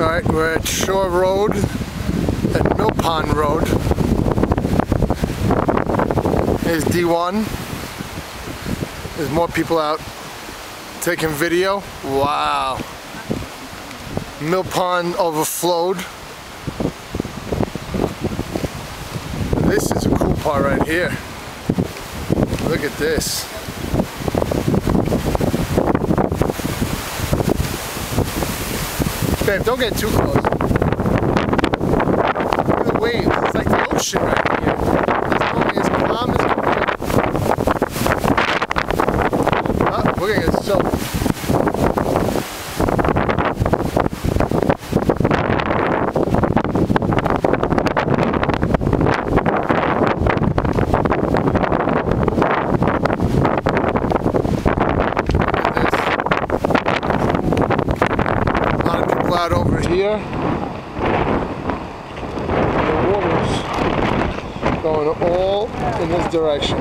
Alright, we're at Shore Road, at Mill Pond Road. Here's D1. There's more people out taking video. Wow. Mill Pond overflowed. This is a cool part right here. Look at this. Babe, don't get too close. Look at the waves. It's like the ocean right here. It's only as calm as it can. Oh, we're gonna get soaked. Out over here, the water's going all in this direction.